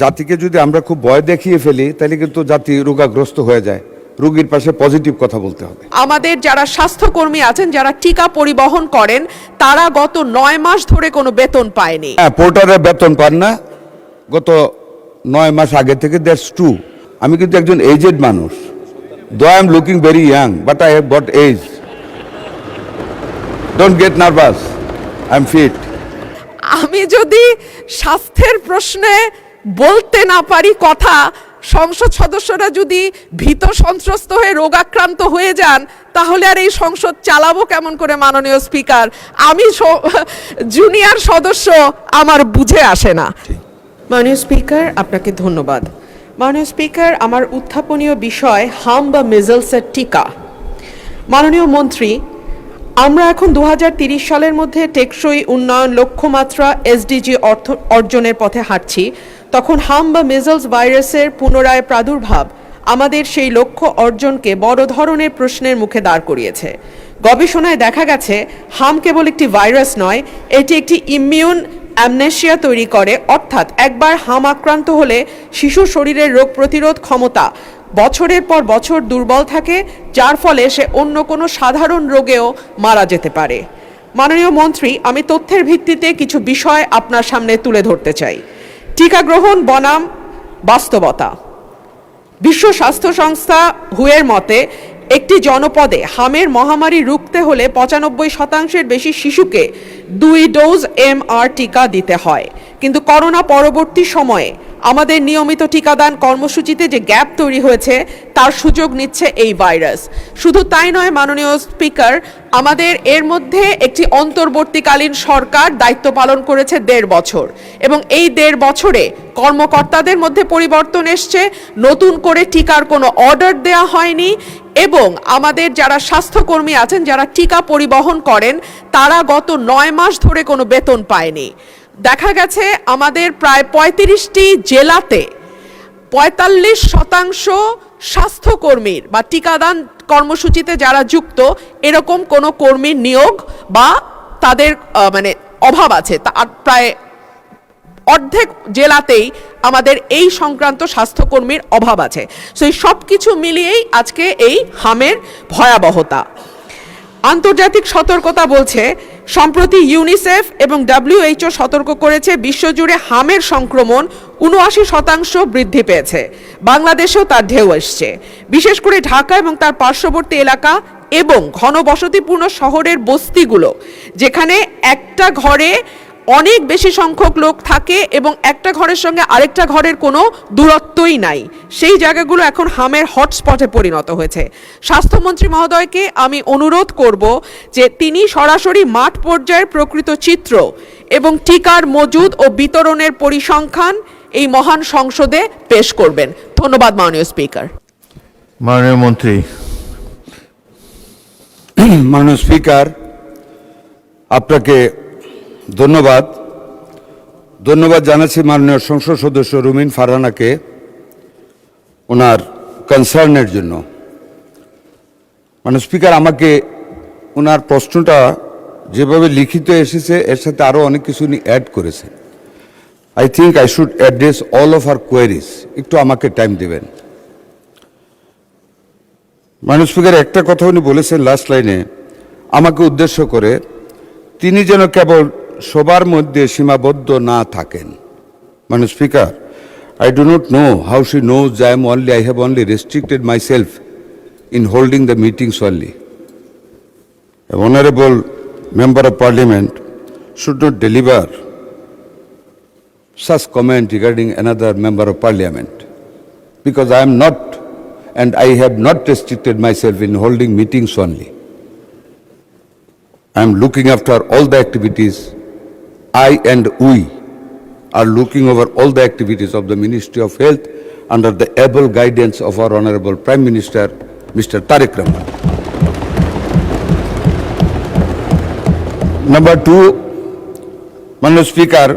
জাতিকে যদি আমরা খুব ভয় দেখিয়ে ফেলি তাহলে কিন্তু জাতি রোগাগ্রস্ত হয়ে যায়। রোগীর পাশে পজিটিভ কথা বলতে হবে। আমাদের যারা স্বাস্থ্যকর্মী আছেন, যারা টিকা পরিবহন করেন, তারা গত 9 মাস ধরে কোনো বেতন পায়নি। হ্যাঁ, পোর্টারে বেতন পান না গত 9 মাস আগে থেকে। That's true. আমি কিন্তু একজন এজেড মানুষ। Though I am looking very young, but I have got age. Don't get nervous, I am fit. আমি যদি স্বাস্থ্যের প্রশ্নে বলতে না পারি কথা, সংসদ সদস্যরা যদি ভীত সন্ত্রস্ত হয়ে রোগাক্রান্ত হয়ে যান, তাহলে আর এই সংসদ চালাবো কেমন করে মাননীয় স্পিকার? আমি জুনিয়র সদস্য, আমার বুঝে আসে না। মাননীয় স্পিকার, আপনাকে ধন্যবাদ। মাননীয় স্পিকার, আমার উত্থাপনীয় বিষয় হাম বা মিজলসের টিকা। মাননীয় মন্ত্রী, আমরা এখন 2030 সালের মধ্যে টেকসই উন্নয়ন লক্ষ্যমাত্রা এসডিজি অর্জনের পথে হাঁটছি। তখন হাম বা মিজলস ভাইরাসের পুনরায় প্রাদুর্ভাব আমাদের সেই লক্ষ্য অর্জনকে বড় ধরনের প্রশ্নের মুখে দাঁড় করিয়েছে। গবেষণায় দেখা গেছে হাম কেবল একটি ভাইরাস নয়, এটি একটি ইমিউন অ্যামনেশিয়া তৈরি করে। অর্থাৎ একবার হাম আক্রান্ত হলে শিশুর শরীরের রোগ প্রতিরোধ ক্ষমতা বছরের পর বছর দুর্বল থাকে, যার ফলে সে অন্য কোনো সাধারণ রোগেও মারা যেতে পারে। মাননীয় মন্ত্রী, আমি তথ্যের ভিত্তিতে কিছু বিষয় আপনার সামনে তুলে ধরতে চাই। টিকা গ্রহণ বনাম বাস্তবতা। বিশ্ব স্বাস্থ্য সংস্থা হুয়ের মতে একটি জনপদে হামের মহামারী রুখতে হলে 95% বেশি শিশুকে 2 ডোজ MR টিকা দিতে হয়। কিন্তু করোনা পরবর্তী সময়ে আমাদের নিয়মিত টিকাদান কর্মসূচিতে যে গ্যাপ তৈরি হয়েছে, তার সুযোগ নিচ্ছে এই ভাইরাস। শুধু তাই নয় মাননীয় স্পিকার, আমাদের এর মধ্যে একটি অন্তর্বর্তীকালীন সরকার দায়িত্ব পালন করেছে 1.5 বছর, এবং এই 1.5 বছরে কর্মকর্তাদের মধ্যে পরিবর্তন এসছে, নতুন করে টিকার কোনো অর্ডার দেওয়া হয়নি, এবং আমাদের যারা স্বাস্থ্যকর্মী আছেন, যারা টিকা পরিবহন করেন, তারা গত 9 মাস ধরে কোনো বেতন পায়নি। দেখা গেছে আমাদের প্রায় 35টি জেলাতে 45% স্বাস্থ্যকর্মীর বা টিকাদান কর্মসূচিতে যারা যুক্ত, এরকম কোনো কর্মীর নিয়োগ বা তাদের অভাব আছে। প্রায় অর্ধেক জেলাতেই আমাদের এই সংক্রান্ত স্বাস্থ্যকর্মীর অভাব আছে। সেই সব কিছু মিলিয়েই আজকে এই হামের ভয়াবহতা। আন্তর্জাতিক সতর্কতা বলছে, সম্প্রতি ইউনিসেফ এবং WHO সতর্ক করেছে বিশ্বজুড়ে হামের সংক্রমণ 79% বৃদ্ধি পেয়েছে। বাংলাদেশেও তার ঢেউ এসছে। বিশেষ করে ঢাকা এবং তার পার্শ্ববর্তী এলাকা এবং ঘনবসতিপূর্ণ শহরের বস্তিগুলো, যেখানে একটা ঘরে অনেক বেশি সংখ্যক লোক থাকে এবং একটা ঘরের সঙ্গে আরেকটা ঘরের কোনো দূরত্বই নাই, সেই জায়গাগুলো এখন হামের হটস্পটে পরিণত হয়েছে। স্বাস্থ্যমন্ত্রী মহোদয়কে আমি অনুরোধ করব যে তিনি সরাসরি মাঠ পর্যায়ের প্রকৃত চিত্র এবং টিকার মজুদ ও বিতরণের পরিসংখ্যান এই মহান সংসদে পেশ করবেন। ধন্যবাদ মাননীয় স্পিকার। মাননীয় মন্ত্রী। মাননীয় স্পিকার, আপনাকে ধন্যবাদ জানাচ্ছি মাননীয় সংসদ সদস্য রুমিন ফারহানাকে ওনার কনসার্নের জন্য। মাননীয় স্পিকার, আমাকে ওনার প্রশ্নটা যেভাবে লিখিত এসেছে এর সাথে আরও অনেক কিছু উনি অ্যাড করেছেন। I think I should address all of our queries. একটু আমাকে টাইম দেবেন। মাননীয় স্পিকার, একটা কথা উনি বলেছেন লাস্ট লাইনে আমাকে উদ্দেশ্য করে, তিনি যেন কেবল সবার মধ্যে সীমাবদ্ধ না থাকেন। মাননীয় speaker, I do not know how she knows I have only restricted myself in holding the meetings only. The Honorable Member of Parliament should not deliver such comment regarding another Member of Parliament, because I am not and I have not restricted myself in holding meetings only. I am looking after all the activities. I and we are looking over all the activities of the Ministry of Health under the able guidance of our Honorable Prime Minister, Mr. Tariq Rahman. Number 2, মাননীয় speaker,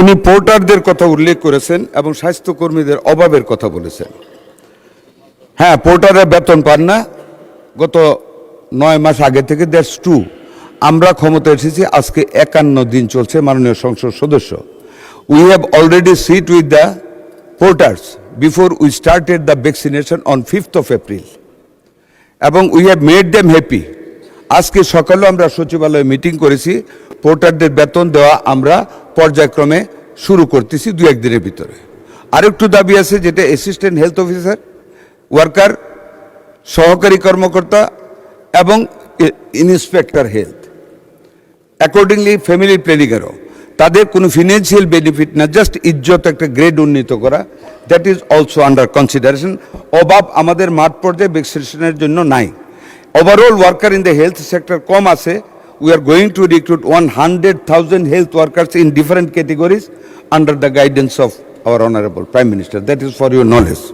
উনি পোর্টারদের কথা উল্লেখ করেছেন এবং স্বাস্থ্যকর্মীদের অভাবের কথা বলেছেন। হ্যাঁ, পোর্টাররা বেতন পান না গত 9 মাস আগে থেকে। That's true. আমরা ক্ষমতা এসেছি আজকে 51 দিন চলছে। মাননীয় সংসদ সদস্য, We have already sit with the porters before we started the vaccination on 5th of April. এবং we have made them happy. আজকে সকালে আমরা সচিবালয়ে মিটিং করেছি, পোর্টারদের বেতন দেওয়া আমরা পর্যায়ক্রমে শুরু করতেছি 2-1 দিনের ভিতরে। আরেকটু দাবি আছে, যেটা অ্যাসিস্ট্যান্ট হেলথ অফিসার, ওয়ার্কার, সহকারী কর্মকর্তা এবং ইন্সপেক্টর হেলথ, অ্যাকর্ডিংলি ফ্যামিলি প্ল্যানিংয়েরও তাদের কোনো ফিনান্সিয়াল বেনিফিট না, জাস্ট ইজ্জত একটা গ্রেড উন্নীত করা, that is also under consideration. অভাব আমাদের মাঠ পর্যায়ে ভ্যাকসিনেশনের জন্য নাই। Overall worker in the health sector কম আছে। We are going to recruit 100,000 health workers in different categories under the guidance of our Honorable Prime Minister. That is for your knowledge.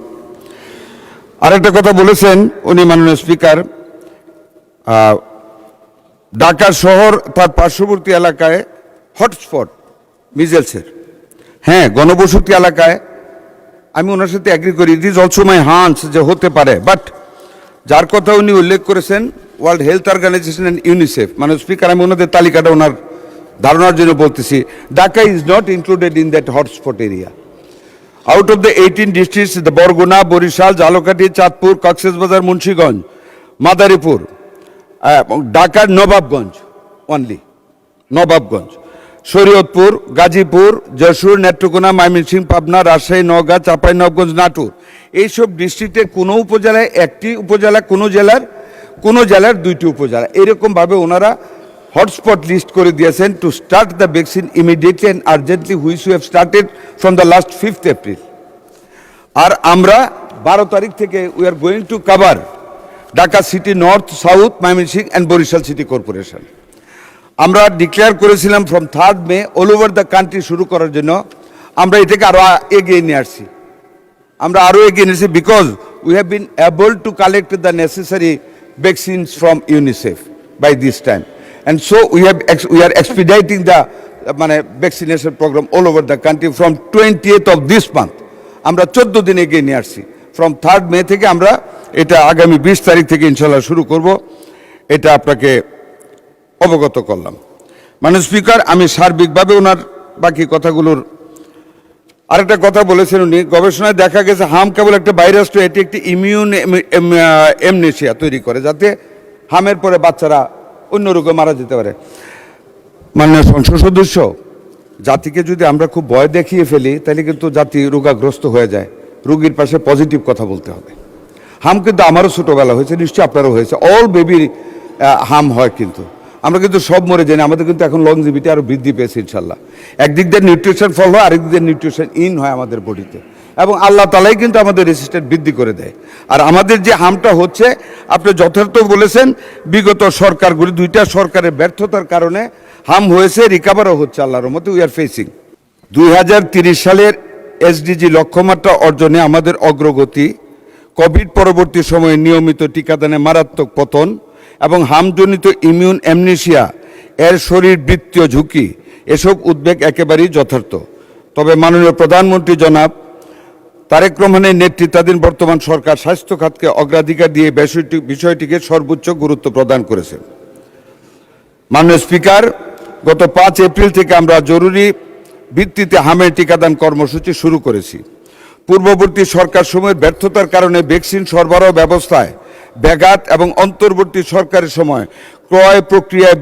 আরেকটা কথা বলেছেন উনি, মাননীয় স্পিকার, ঢাকা শহর তার পার্শ্ববর্তী এলাকায় হটস্পট মিজেলসের, হ্যাঁ গণবসতি এলাকায়, আমি ওনার সাথে অ্যাগ্রি করি। It is also my hunch যে হতে পারে, বাট যার কথা উনি উল্লেখ করেছেন World Health Organization and UNICEF, মানে স্পিকার আমি ওনাদের তালিকাটা ওনার ধারণার জন্য বলতেছি, Dhaka is not included in that hotspot area. Out of the 18 districts, the Barguna, Barisal, Jhalokati, Chandpur, Cox's Bazar, Munshiganj, Madaripur, ঢাকার নবাবগঞ্জ, অনলি নবাবগঞ্জ, শরীয়তপুর, গাজীপুর, যশোর, নেত্রকোনা, ময়মনসিংহ, পাবনা, রাজশাহী, নওগাঁ, চাঁপাইনবাবগঞ্জ, নাটোর, এইসব ডিস্ট্রিক্টের কোনো উপজেলায় 1টি উপজেলা, কোনো জেলার 2টি উপজেলা, এরকমভাবে ওনারা হটস্পট লিস্ট করে দিয়েছেন to start the vaccine immediately and urgently, which we have started from the last 5th April. আর আমরা 12 তারিখ থেকে we are going to cover Dhaka city north, south, Mymensingh and Barishal city corporation. আমরা ডিক্লেয়ার করেছিলাম from 3rd May all over the country শুরু করার জন্য। আমরা এটাকে আরও এগিয়ে নিয়ে আসছি, because we have been able to collect the necessary vaccines from UNICEF by this time, and so we are expediting the মানে vaccination programme all over the country from 20th of this month। আমরা 14 দিন এগিয়ে নিয়ে আসছি। From 3rd মে থেকে আমরা এটা আগামী 20 তারিখ থেকে ইনশাল্লাহ শুরু করব, এটা আপনাকে অবগত করলাম। মাননীয় স্পিকার, আমি সার্বিকভাবে ওনার বাকি কথাগুলোর আরেকটা কথা বলেছেন উনি, গবেষণায় দেখা গেছে হাম কেবল একটা ভাইরাস নয়, এটি একটি ইমিউন এমনেশিয়া তৈরি করে, যাতে হামের পরে বাচ্চারা অন্য রোগে মারা যেতে পারে। মাননীয় সংসদ সদস্য, জাতিকে যদি আমরা খুব ভয় দেখিয়ে ফেলি তাহলে কিন্তু জাতি রোগাগ্রস্ত হয়ে যায়। রোগীর পাশে পজিটিভ কথা বলতে হবে। হাম কিন্তু আমারও ছোটোবেলা হয়েছে, নিশ্চয়ই আপনারও হয়েছে, অল বেবির হাম হয়, কিন্তু আমরা কিন্তু সব মরে যাই না। আমাদের কিন্তু এখন লংজিভিটি আরও বৃদ্ধি পেয়েছে ইনশাল্লাহ। একদিক দিয়ে নিউট্রিশন ফল হয়, আরেক দিক দিয়ে নিউট্রিশন ইন হয় আমাদের বডিতে, এবং আল্লাহ তালাই কিন্তু আমাদের রেসিস্ট্যান্ট বৃদ্ধি করে দেয়। আর আমাদের যে হামটা হচ্ছে, আপনি যথার্থ বলেছেন, বিগত সরকারগুলি 2টা সরকারের ব্যর্থতার কারণে হাম হয়েছে, রিকাভারও হচ্ছে আল্লাহর মতে। উই আর ফেসিং 2030 সালের এসডিজি লক্ষ্যমাত্রা অর্জনে আমাদের অগ্রগতি, কোভিড পরবর্তী সময়ে নিয়মিত টিকাদানে মারাত্মক পতন এবং হামজনিত ইমিউন অ্যামনেশিয়া এর শরীরবৃত্তীয় ঝুঁকি, এসব উদ্বেগ একেবারেই যথার্থ। তবে মাননীয় প্রধানমন্ত্রী জনাব তারেক রহমানের নেতৃত্বাধীন বর্তমান সরকার স্বাস্থ্য খাতকে অগ্রাধিকার দিয়ে বিষয়টিকে সর্বোচ্চ গুরুত্ব প্রদান করেছে। মাননীয় স্পিকার, গত 5 এপ্রিল থেকে আমরা জরুরি ভিত্তিতে হামের টিকাদান কর্মসূচি শুরু করেছি। পূর্ববর্তী সরকার সময়ের ব্যর্থতার কারণে ভ্যাকসিন সরবরাহ ব্যবস্থায় ব্যাঘাত এবং অন্তর্বর্তী সরকারের সময় ক্রয় প্রক্রিয়ায়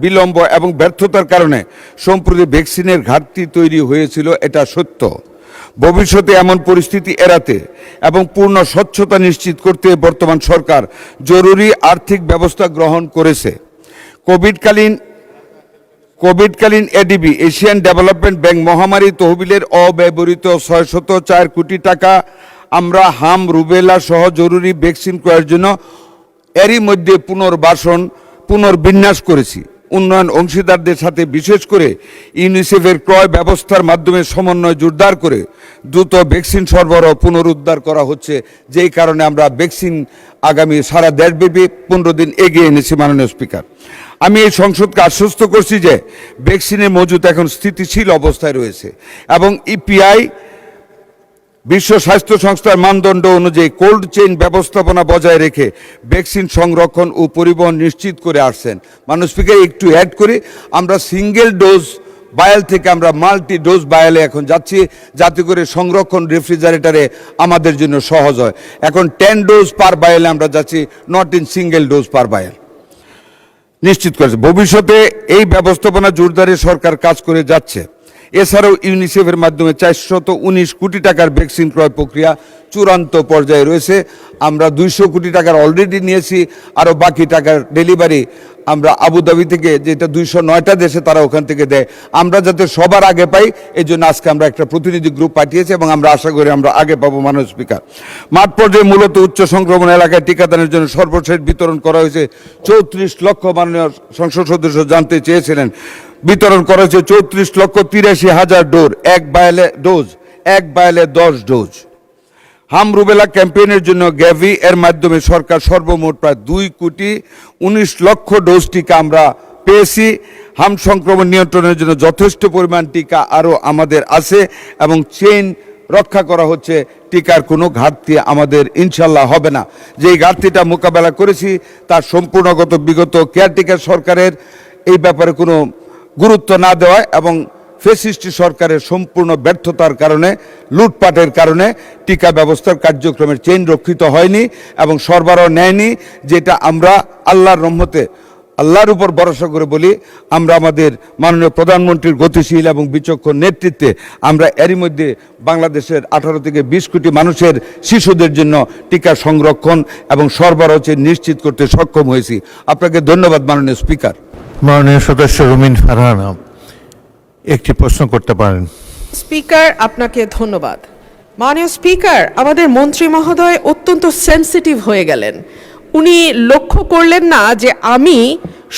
বিলম্ব এবং ব্যর্থতার কারণে সম্প্রতি ভ্যাকসিনের ঘাটতি তৈরি হয়েছিল, এটা সত্য। ভবিষ্যতে এমন পরিস্থিতি এড়াতে এবং পূর্ণ স্বচ্ছতা নিশ্চিত করতে বর্তমান সরকার জরুরি আর্থিক ব্যবস্থা গ্রহণ করেছে। কোভিডকালীন এডিবি, এশিয়ান ডেভেলপমেন্ট ব্যাংক মহামারী তহবিলের অব্যবহৃত 604 কোটি টাকা আমরা হাম, রুবেলা সহ জরুরি ভ্যাকসিন ক্রয়ের জন্য এরই মধ্যে পুনর্বিন্যাস করেছি। উন্নয়ন অংশীদারদের সাথে বিশেষ করে ইউনিসেফের ক্রয় ব্যবস্থার মাধ্যমে সমন্বয় জোরদার করে দ্রুত ভ্যাকসিন সরবরাহ পুনরুদ্ধার করা হচ্ছে, যেই কারণে আমরা ভ্যাকসিন আগামী সারা দেশব্যাপী 15 দিন এগিয়ে এনেছি। মাননীয় স্পিকার, আমি এই সংসদকে আশ্বস্ত করছি যে ভ্যাকসিনের মজুত এখন স্থিতিশীল অবস্থায় রয়েছে এবং ইপিআই বিশ্ব স্বাস্থ্য সংস্থার মানদণ্ড অনুযায়ী কোল্ড চেইন ব্যবস্থাপনা বজায় রেখে ভ্যাকসিন সংরক্ষণ ও পরিবহন নিশ্চিত করে আসছেন। মাননীয় স্পিকার, একটু অ্যাড করি, আমরা সিঙ্গেল ডোজ বায়াল থেকে আমরা মাল্টি ডোজ বায়ালে এখন যাচ্ছি, যাতে করে সংরক্ষণ রেফ্রিজারেটরে আমাদের জন্য সহজ হয়। এখন 10 ডোজ পার বায়ালে আমরা যাচ্ছি, not in single dose per bowel নিশ্চিত করেছে। ভবিষ্যতে এই ব্যবস্থাপনা জোরদারে সরকার কাজ করে যাচ্ছে। এছাড়াও ইউনিসেফের মাধ্যমে 419 কোটি টাকার ভ্যাকসিন ক্রয় প্রক্রিয়া চূড়ান্ত পর্যায়ে রয়েছে। আমরা 200 কোটি টাকার অলরেডি নিয়েছি, আরও বাকি টাকার ডেলিভারি আমরা আবুধাবি থেকে, যেটা 209টা দেশে তারা ওখান থেকে দেয়, আমরা যাতে সবার আগে পাই এই জন্য আজকে আমরা একটা প্রতিনিধি গ্রুপ পাঠিয়েছি এবং আমরা আশা করি আমরা আগে পাবো। মাননীয় স্পিকার, মাঠ পর্যায়ে মূলত উচ্চ সংক্রমণ এলাকায় টিকাদানের জন্য সর্বশেষ বিতরণ করা হয়েছে 34 লক্ষ। মাননীয় সংসদ সদস্য জানতে চেয়েছিলেন, বিতরণ করা হয়েছে 34,83,000 ডোজ, এক বায়ালে 10 ডোজ। হাম রুবেলা ক্যাম্পেইনের জন্য গ্যাভি এর মাধ্যমে সরকার সর্বমোট প্রায় 2,19,00,000 ডোজ টিকা আমরা পেয়েছি। হাম সংক্রমণ নিয়ন্ত্রণের জন্য যথেষ্ট পরিমাণ টিকা আরও আমাদের আছে এবং চেইন রক্ষা করা হচ্ছে। টিকার কোনো ঘাটতি আমাদের ইনশাল্লাহ হবে না। যেই ঘাটতিটা মোকাবেলা করেছি তার সম্পূর্ণগত বিগত কেয়ারটেকার সরকারের এই ব্যাপারে কোনো গুরুত্ব না দেওয়া এবং ফ্যাসিস্ট সরকারের সম্পূর্ণ ব্যর্থতার কারণে, লুটপাটের কারণে টিকা ব্যবস্থার কার্যক্রমের চেইন রক্ষিত হয়নি এবং সরবরাহ নেয়নি, যেটা আমরা আল্লাহর রহমতে, আল্লাহর উপর ভরসা করে বলি, আমরা আমাদের মাননীয় প্রধানমন্ত্রীর গতিশীল এবং বিচক্ষণ নেতৃত্বে আমরা এরই মধ্যে বাংলাদেশের 18 থেকে 20 কোটি মানুষের শিশুদের জন্য টিকা সংরক্ষণ এবং সরবরাহ নিশ্চিত করতে সক্ষম হয়েছি। আপনাকে ধন্যবাদ মাননীয় স্পিকার। মাননীয় সদস্য রুমিন ফারহানা একটি প্রশ্ন করতে পারেন। স্পিকার, আপনাকে ধন্যবাদ। মাননীয় স্পিকার, আমাদের মন্ত্রী মহোদয় অত্যন্ত সেনসিটিভ হয়ে গেলেন। উনি লক্ষ্য করলেন না যে আমি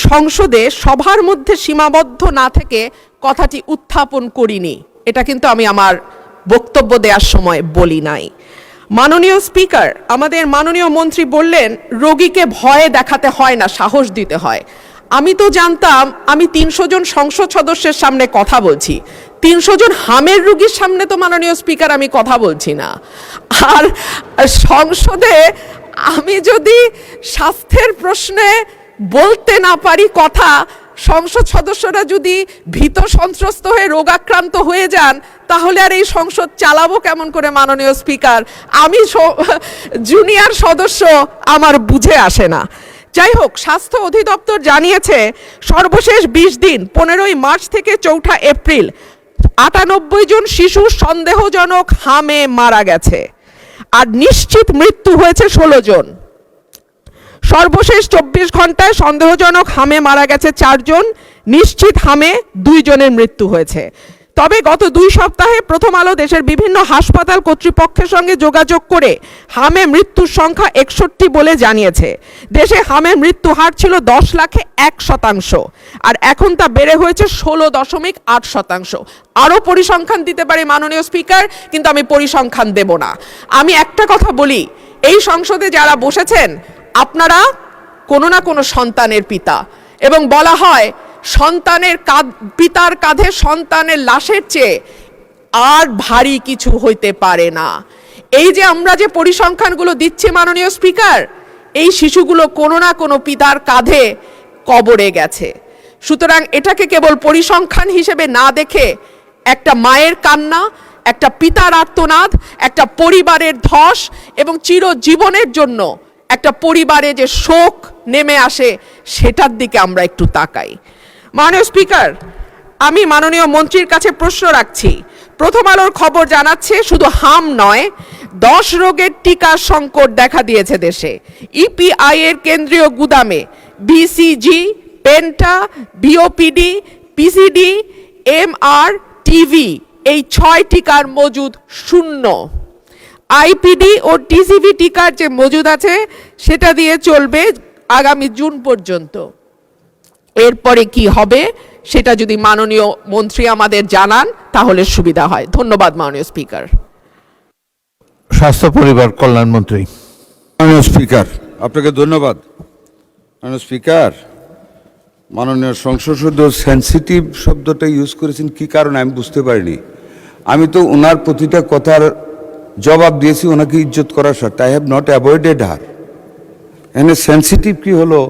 সংসদে সবার মধ্যে সীমাবদ্ধ না থেকে কথাটি উত্থাপন করিনি। এটা কিন্তু আমি আমার বক্তব্য দেওয়ার সময় বলি নাই। মাননীয় স্পিকার, আমাদের মাননীয় মন্ত্রী বললেন রোগীকে ভয় দেখাতে হয় না, সাহস দিতে হয়। আমি তো জানতাম আমি 300 জন সংসদ সদস্যের সামনে কথা বলছি, 300 জন হামের রোগীর সামনে তো মাননীয় স্পিকার আমি কথা বলছি না। আর সংসদে আমি যদি স্বাস্থ্যের প্রশ্নে বলতে না পারি কথা, সংসদ সদস্যরা যদি ভীত সন্ত্রস্ত হয়ে রোগাক্রান্ত হয়ে যান, তাহলে আর এই সংসদ চালাবো কেমন করে মাননীয় স্পিকার? আমি জুনিয়র সদস্য, আমার বুঝে আসে না। যাই হোক, স্বাস্থ্য অধিদপ্তর জানিয়েছে সর্বশেষ 20 দিন 15ই মার্চ থেকে 4 এপ্রিল 98 জন শিশু সন্দেহজনক হামে মারা গেছে আর নিশ্চিত মৃত্যু হয়েছে 16 জন। সর্বশেষ 24 ঘন্টায় সন্দেহজনক হামে মারা গেছে 4 জন, নিশ্চিত হামে 2 জনের মৃত্যু হয়েছে। তবে গত 2 সপ্তাহে প্রথম আলো দেশের বিভিন্ন হাসপাতাল কর্তৃপক্ষের সঙ্গে যোগাযোগ করে হামে মৃত্যুর সংখ্যা 61 বলে জানিয়েছে। দেশে হামে মৃত্যু হার ছিল 10 লাখে 1% আর এখন তা বেড়ে হয়েছে 16.8%। আরও পরিসংখ্যান দিতে পারি মাননীয় স্পিকার, কিন্তু আমি পরিসংখ্যান দেব না। আমি একটা কথা বলি, এই সংসদে যারা বসেছেন আপনারা কোনো না কোনো সন্তানের পিতা, এবং বলা হয় সন্তানের পিতার কাঁধে সন্তানের লাশের চেয়ে আর ভারী কিছু হইতে পারে না। এই যে আমরা যে পরিসংখ্যানগুলো দিচ্ছি মাননীয় স্পিকার, এই শিশুগুলো কোনো না কোনো পিতার কাঁধে কবরে গেছে। সুতরাং এটাকে কেবল পরিসংখ্যান হিসেবে না দেখে একটা মায়ের কান্না, একটা পিতার আর্তনাদ, একটা পরিবারের ধস এবং চিরজীবনের জন্য একটা পরিবারে যে শোক নেমে আসে, সেটার দিকে আমরা একটু তাকাই। মাননীয় স্পিকার, আমি মাননীয় মন্ত্রীর কাছে প্রশ্ন রাখছি। প্রথম আলোর খবর জানাচ্ছে শুধু হাম নয়, 10 রোগের টিকা সংকট দেখা দিয়েছে দেশে। ইপিআই এর কেন্দ্রীয় গুদামে BCG, penta, BOPD, PCD, MR, TV এই 6 টিকার মজুদ শূন্য। আইপিডি ও টিসিভি টিকার যে মজুদ আছে সেটা দিয়ে চলবে আগামী জুন পর্যন্ত। এরপরে কি হবে সেটা যদি মাননীয় মন্ত্রী আমাদের জানান তাহলে সুবিধা হয়। ধন্যবাদ মাননীয় স্পিকার। স্বাস্থ্য পরিবার কল্যাণ মন্ত্রী। মাননীয় স্পিকার, আপনাকে ধন্যবাদ। মাননীয় স্পিকার, মাননীয় সংসদ সদস্য সেনসিটিভ শব্দটা ইউজ করেছেন কি কারণে আমি বুঝতে পারিনি। আমি তো ওনার প্রতিটা কথার জবাব দিয়েছি ওনাকে ইজ্জত করার সাথে। আই হ্যাভ নট অ্যাভয়েডেড হার। এখানে সেনসিটিভ কি হলো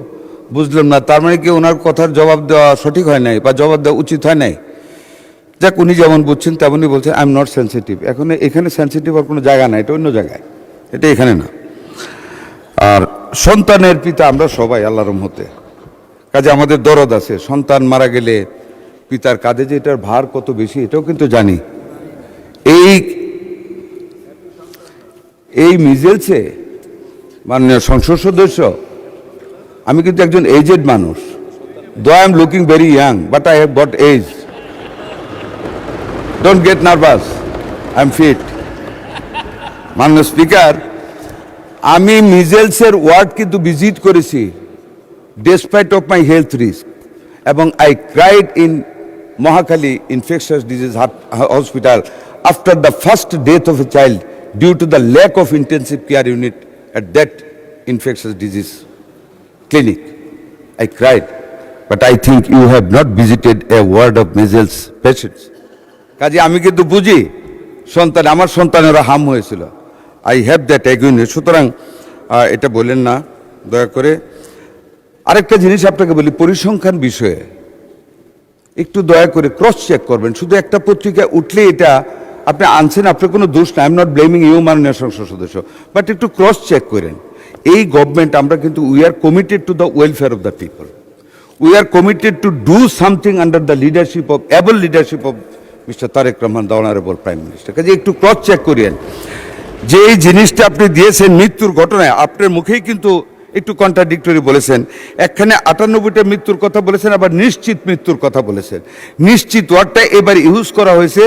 বুঝলাম না। তার মানে কি ওনার কথার জবাব দেওয়া সঠিক হয় নাই বা জবাব দেওয়া উচিত হয় নাই? যাক, উনি যেমন বুঝছেন তেমনই বলছেন আই এম নট সেন্সিটিভ। এখন এখানে সেন্সিটিভ আর কোনো জায়গা না, এটা অন্য জায়গায়, এটা এখানে না। আর সন্তানের পিতা আমরা সবাই আল্লাহর রহমতে, কাজে আমাদের দরদ আছে। সন্তান মারা গেলে পিতার কাঁধে যে এটার ভার কত বেশি এটাও কিন্তু জানি। এই মিজেলসে মাননীয় সংসদ সদস্য, আমি কিন্তু একজন এজেড মানুষ, though I am looking very young but I have got age. Don't get nervous, I am fit. মাননীয় স্পিকার, আমি মিজেলসের ওয়ার্ড কিন্তু ভিজিট করেছি despite of my health risk, এবং I cried in Mohakhali infectious disease hospital after the first death of a child due to the lack of intensive care unit at that infectious disease clinic. I cried, but I think you have not visited a ward of measles patients. কাজে আমি কিন্তু বুঝি সন্তান, আমার সন্তানেরা হাম হয়েছিল, I have that অ্যাগুইনেস। সুতরাং এটা বলেন না দয়া করে। আরেকটা জিনিস আপনাকে বলি, পরিসংখ্যান বিষয়ে একটু দয়া করে ক্রস চেক করবেন। শুধু একটা পত্রিকায় উঠলে এটা আপনি আনছেন, আপনার কোনো দোষ না, I am not blaming you মাননীয় সংসদ সদস্য, বাট একটু ক্রস চেক করেন। এই গভর্নমেন্ট আমরা কিন্তু we are committed to the welfare of the people, we are committed to do something under the leadership of able leadership of mister Tarique Rahman, the honourable prime minister. কাজে একটু cross check করিয়েন যে এই জিনিসটা আপনি দিয়েছেন মৃত্যুর ঘটনায়, আপনার মুখেই কিন্তু একটু কন্ট্রাডিক্টরি বলেছেন। একখানে 98টা মৃত্যুর কথা বলেছেন, আবার নিশ্চিত মৃত্যুর কথা বলেছেন। নিশ্চিত ওয়ার্ডটা এবার ইউজ করা হয়েছে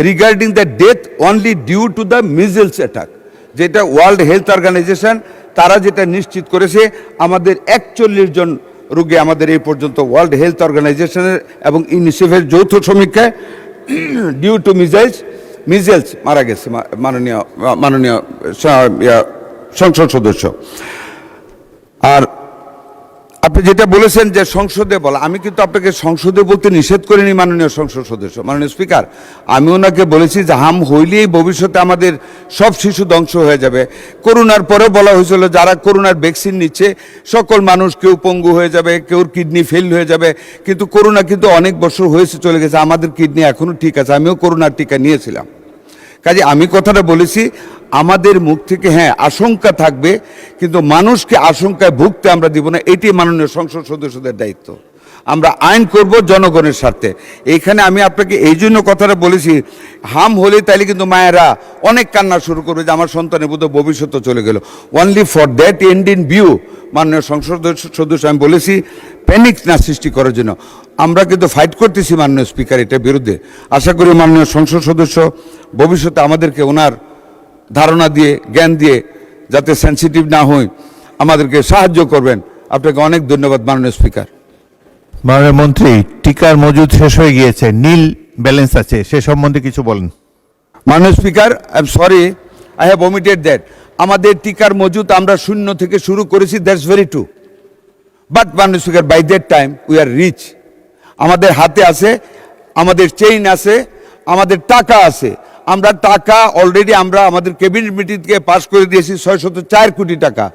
regarding the death only due to the measles attack, যেটা ওয়ার্ল্ড হেলথ অর্গানাইজেশন তারা যেটা নিশ্চিত করেছে, আমাদের 41 জন রোগী আমাদের এই পর্যন্ত ওয়ার্ল্ড হেলথ অর্গানাইজেশনের এবং ইউনিসেফের যৌথ সমীক্ষায় ডিউ টু মিজেলস মারা গেছে মাননীয় সংসদ সদস্য। আর আপনি যেটা বলেছেন যে সংসদে বলা, আমি কিন্তু আপনাকে সংসদে বলতে নিষেধ করিনি মাননীয় সংসদ সদস্য। মাননীয় স্পিকার, আমি ওনাকে বলেছি যে হাম হইলেই ভবিষ্যতে আমাদের সব শিশু ধ্বংস হয়ে যাবে। করোনার পরে বলা হয়েছিল যারা করোনার ভ্যাকসিন নিচ্ছে সকল মানুষ, কেউ পঙ্গু হয়ে যাবে, কেউ কিডনি ফেল হয়ে যাবে, কিন্তু করোনা কিন্তু অনেক বছর হয়েছে চলে গেছে, আমাদের কিডনি এখনো ঠিক আছে। আমিও করোনার টিকা নিয়েছিলাম। কাজে আমি কথাটা বলেছি, আমাদের মুখ থেকে হ্যাঁ আশঙ্কা থাকবে, কিন্তু মানুষকে আশঙ্কায় ভুগতে আমরা দিব না। এটি মাননীয় সংসদ সদস্যদের দায়িত্ব। আমরা আইন করব জনগণের স্বার্থে। এইখানে আমি আপনাকে এই জন্য কথাটা বলেছি, হাম হলে তাইলে কিন্তু মায়েরা অনেক কান্না শুরু করবে যে আমার সন্তানের বোধ ভবিষ্যৎ চলে গেল। Only for that end in view মাননীয় সংসদ সদস্য আমি বলেছি প্যানিক না সৃষ্টি করার জন্য। আমরা কিন্তু ফাইট করতেছি মাননীয় স্পিকার এটার বিরুদ্ধে। আশা করি মাননীয় সংসদ সদস্য ভবিষ্যতে আমাদেরকে ওনার ধারণা দিয়ে, জ্ঞান দিয়ে যাতে সেন্সিটিভ না হই আমাদেরকে সাহায্য করবেন। আপনাকে অনেক ধন্যবাদ মাননীয় স্পিকার। মাননীয় মন্ত্রী, টিকার মজুদ শেষ হয়ে গিয়েছে, নীল ব্যালেন্স আছে, সে সম্বন্ধে কিছু বলেন। মাননীয় speaker, I am sorry, I have omitted that. আমাদের টিকার মজুদ আমরা 0 থেকে শুরু করেছি, দ্যাটস ভেরি ট্রু। বাট মাননীয় speaker, by that time we are reach. আমাদের হাতে আছে, আমাদের চেইন আছে, আমাদের টাকা আছে। আমরা টাকা অলরেডি আমরা আমাদের ক্যাবিনেট মিটিং থেকে পাস করে দিয়েছি 604 কোটি টাকা।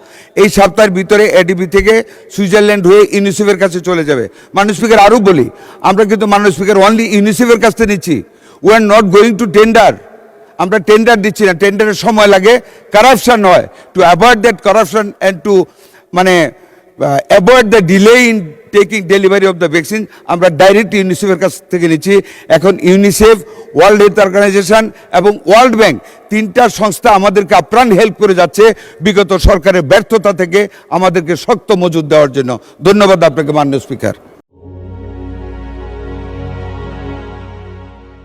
এই সপ্তাহের ভিতরে এডিবি থেকে সুইজারল্যান্ড হয়ে ইউনিসেফের কাছে চলে যাবে। মাননীয় স্পিকার, আরও বলি, আমরা কিন্তু মাননীয় স্পিকার অনলি ইউনিসেফের কাছ থেকে নিচ্ছি, we are not going to tender. আমরা টেন্ডার দিচ্ছি না, টেন্ডারের সময় লাগে, কারাপশন হয়। To avoid that corruption and to avoid the delay in taking delivery of the vaccine, আমরা ডাইরেক্ট ইউনিসেফের কাছ থেকে নিচ্ছি। এখন ইউনিসেফ, ওয়ার্ল্ড হেলথ অর্গানাইজেশন এবং ওয়ার্ল্ড ব্যাংক, 3টা সংস্থা আমাদেরকে আপ্রাণ হেল্প করে যাচ্ছে বিগত সরকারের ব্যর্থতা থেকে আমাদেরকে শক্ত মজুদ দেওয়ার জন্য। ধন্যবাদ আপনাকে মাননীয় স্পিকার।